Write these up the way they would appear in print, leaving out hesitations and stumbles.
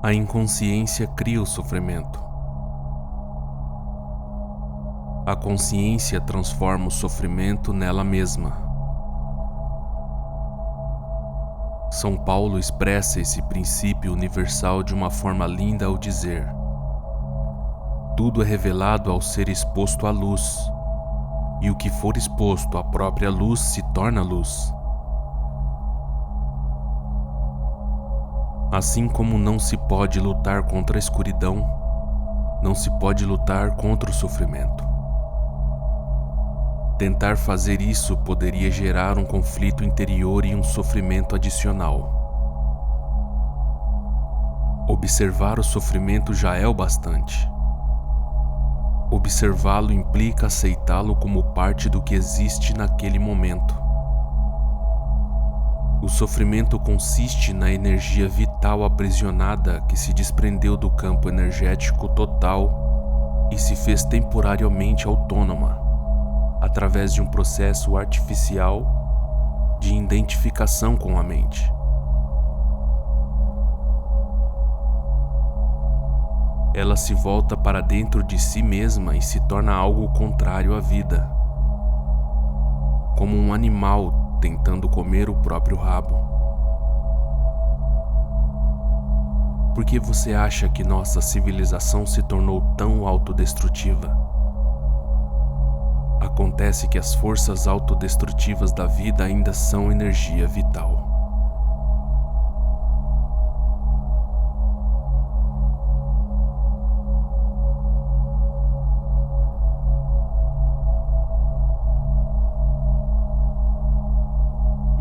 A inconsciência cria o sofrimento. A consciência transforma o sofrimento nela mesma. São Paulo expressa esse princípio universal de uma forma linda ao dizer: tudo é revelado ao ser exposto à luz, e o que for exposto à própria luz se torna luz. Assim como não se pode lutar contra a escuridão, não se pode lutar contra o sofrimento. Tentar fazer isso poderia gerar um conflito interior e um sofrimento adicional. Observar o sofrimento já é o bastante. Observá-lo implica aceitá-lo como parte do que existe naquele momento. O sofrimento consiste na energia vital aprisionada que se desprendeu do campo energético total e se fez temporariamente autônoma, através de um processo artificial de identificação com a mente. Ela se volta para dentro de si mesma e se torna algo contrário à vida, como um animal tentando comer o próprio rabo. Por que você acha que nossa civilização se tornou tão autodestrutiva? Acontece que as forças autodestrutivas da vida ainda são energia vital.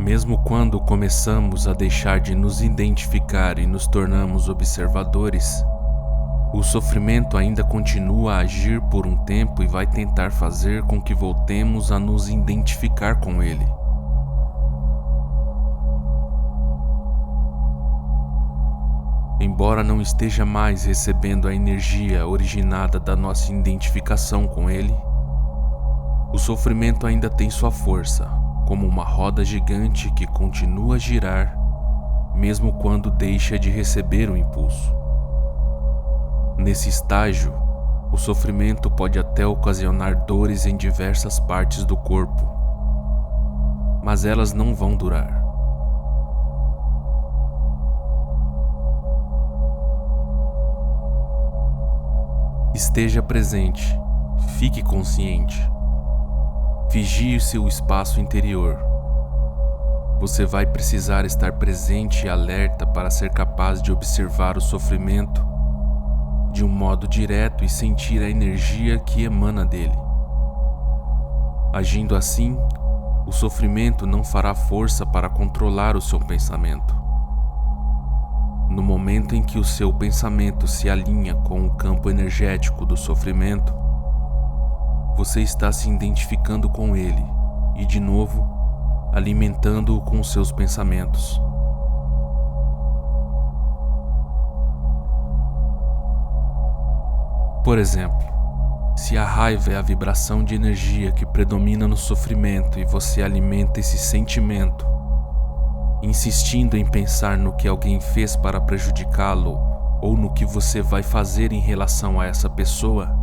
Mesmo quando começamos a deixar de nos identificar e nos tornamos observadores, o sofrimento ainda continua a agir por um tempo e vai tentar fazer com que voltemos a nos identificar com ele. Embora não esteja mais recebendo a energia originada da nossa identificação com ele, o sofrimento ainda tem sua força, como uma roda gigante que continua a girar, mesmo quando deixa de receber o impulso. Nesse estágio, o sofrimento pode até ocasionar dores em diversas partes do corpo, mas elas não vão durar. Esteja presente, fique consciente. Vigie seu espaço interior. Você vai precisar estar presente e alerta para ser capaz de observar o sofrimento de um modo direto e sentir a energia que emana dele. Agindo assim, o sofrimento não fará força para controlar o seu pensamento. No momento em que o seu pensamento se alinha com o campo energético do sofrimento, você está se identificando com ele e, de novo, alimentando-o com seus pensamentos. Por exemplo, se a raiva é a vibração de energia que predomina no sofrimento e você alimenta esse sentimento, insistindo em pensar no que alguém fez para prejudicá-lo ou no que você vai fazer em relação a essa pessoa,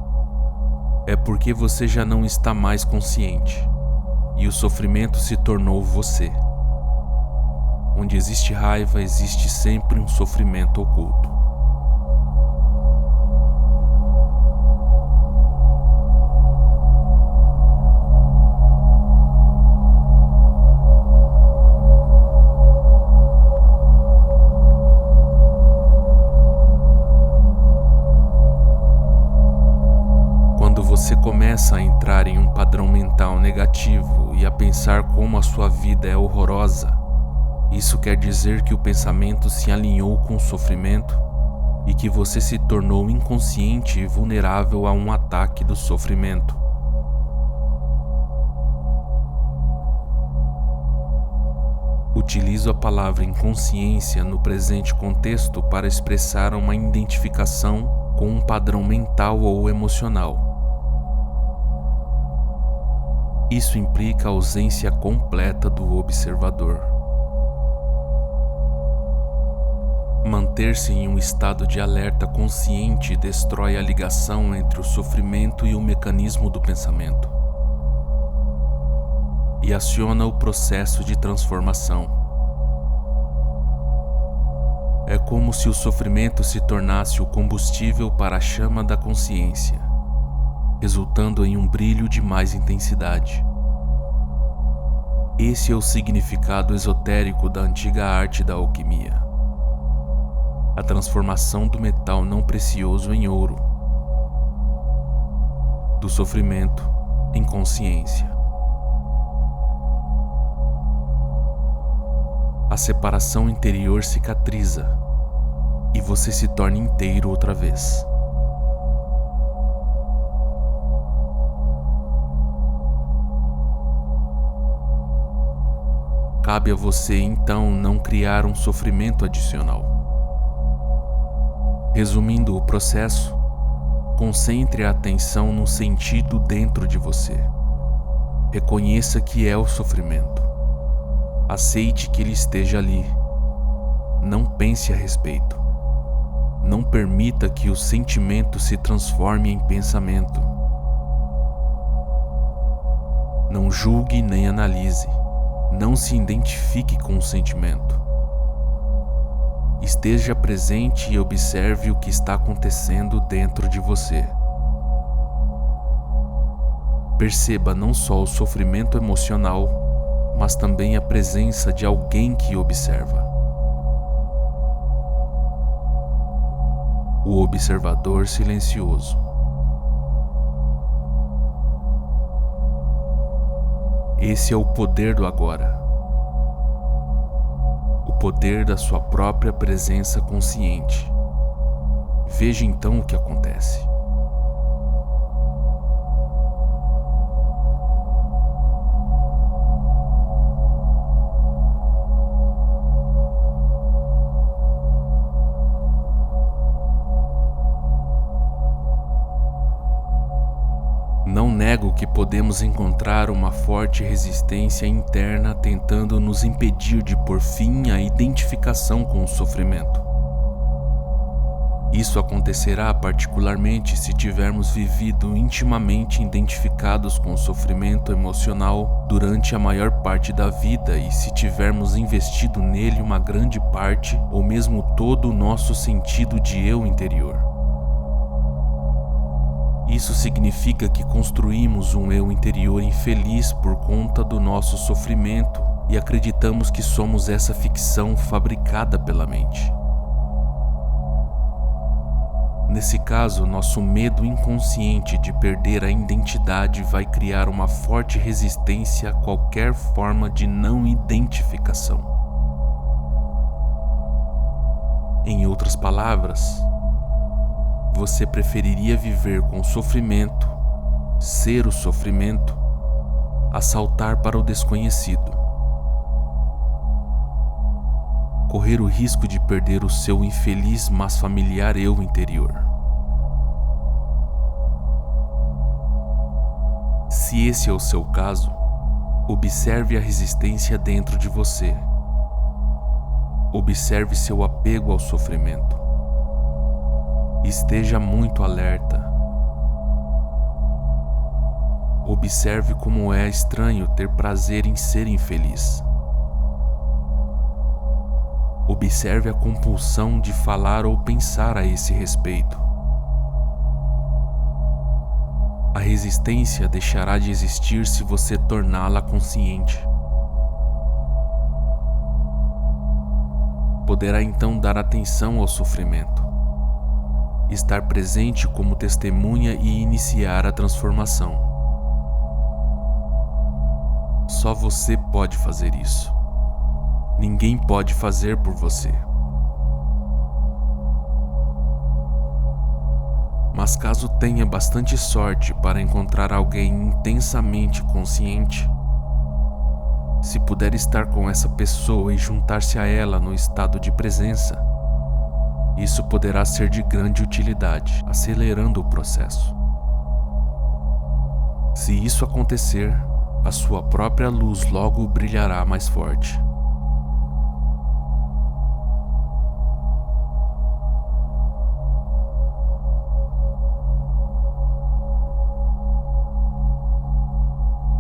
é porque você já não está mais consciente e o sofrimento se tornou você. Onde existe raiva, existe sempre um sofrimento oculto. Você começa a entrar em um padrão mental negativo e a pensar como a sua vida é horrorosa. Isso quer dizer que o pensamento se alinhou com o sofrimento e que você se tornou inconsciente e vulnerável a um ataque do sofrimento. Utilizo a palavra inconsciência no presente contexto para expressar uma identificação com um padrão mental ou emocional. Isso implica a ausência completa do observador. Manter-se em um estado de alerta consciente destrói a ligação entre o sofrimento e o mecanismo do pensamento e aciona o processo de transformação. É como se o sofrimento se tornasse o combustível para a chama da consciência, resultando em um brilho de mais intensidade. Esse é o significado esotérico da antiga arte da alquimia. A transformação do metal não precioso em ouro, do sofrimento em consciência. A separação interior cicatriza e você se torna inteiro outra vez. Cabe a você então não criar um sofrimento adicional. Resumindo o processo, concentre a atenção no sentido dentro de você. Reconheça que é o sofrimento. Aceite que ele esteja ali. Não pense a respeito. Não permita que o sentimento se transforme em pensamento. Não julgue nem analise. Não se identifique com o sentimento. Esteja presente e observe o que está acontecendo dentro de você. Perceba não só o sofrimento emocional, mas também a presença de alguém que observa. O observador silencioso. Esse é o poder do agora. O poder da sua própria presença consciente. Veja então o que acontece. Não nego que podemos encontrar uma forte resistência interna tentando nos impedir de pôr fim à identificação com o sofrimento. Isso acontecerá particularmente se tivermos vivido intimamente identificados com o sofrimento emocional durante a maior parte da vida e se tivermos investido nele uma grande parte ou mesmo todo o nosso sentido de eu interior. Isso significa que construímos um eu interior infeliz por conta do nosso sofrimento e acreditamos que somos essa ficção fabricada pela mente. Nesse caso, nosso medo inconsciente de perder a identidade vai criar uma forte resistência a qualquer forma de não identificação. Em outras palavras, você preferiria viver com o sofrimento, ser o sofrimento, a saltar para o desconhecido. Correr o risco de perder o seu infeliz mas familiar eu interior. Se esse é o seu caso, observe a resistência dentro de você. Observe seu apego ao sofrimento. Esteja muito alerta. Observe como é estranho ter prazer em ser infeliz. Observe a compulsão de falar ou pensar a esse respeito. A resistência deixará de existir se você torná-la consciente. Poderá então dar atenção ao sofrimento, estar presente como testemunha e iniciar a transformação. Só você pode fazer isso. Ninguém pode fazer por você. Mas caso tenha bastante sorte para encontrar alguém intensamente consciente, se puder estar com essa pessoa e juntar-se a ela no estado de presença, isso poderá ser de grande utilidade, acelerando o processo. Se isso acontecer, a sua própria luz logo brilhará mais forte.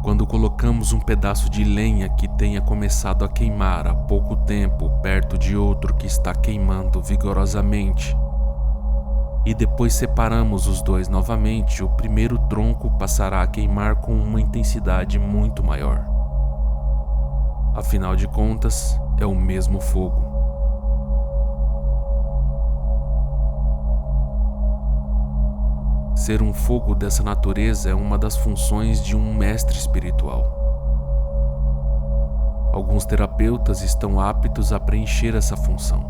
Quando colocamos um pedaço de lenha que tenha começado a queimar há pouco tempo perto de outro que está queimando vigorosamente, e depois separamos os dois novamente, o primeiro tronco passará a queimar com uma intensidade muito maior. Afinal de contas, é o mesmo fogo. Ser um fogo dessa natureza é uma das funções de um mestre espiritual. Alguns terapeutas estão aptos a preencher essa função,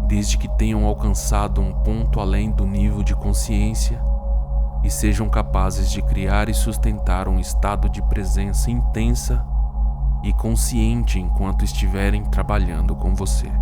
desde que tenham alcançado um ponto além do nível de consciência e sejam capazes de criar e sustentar um estado de presença intensa e consciente enquanto estiverem trabalhando com você.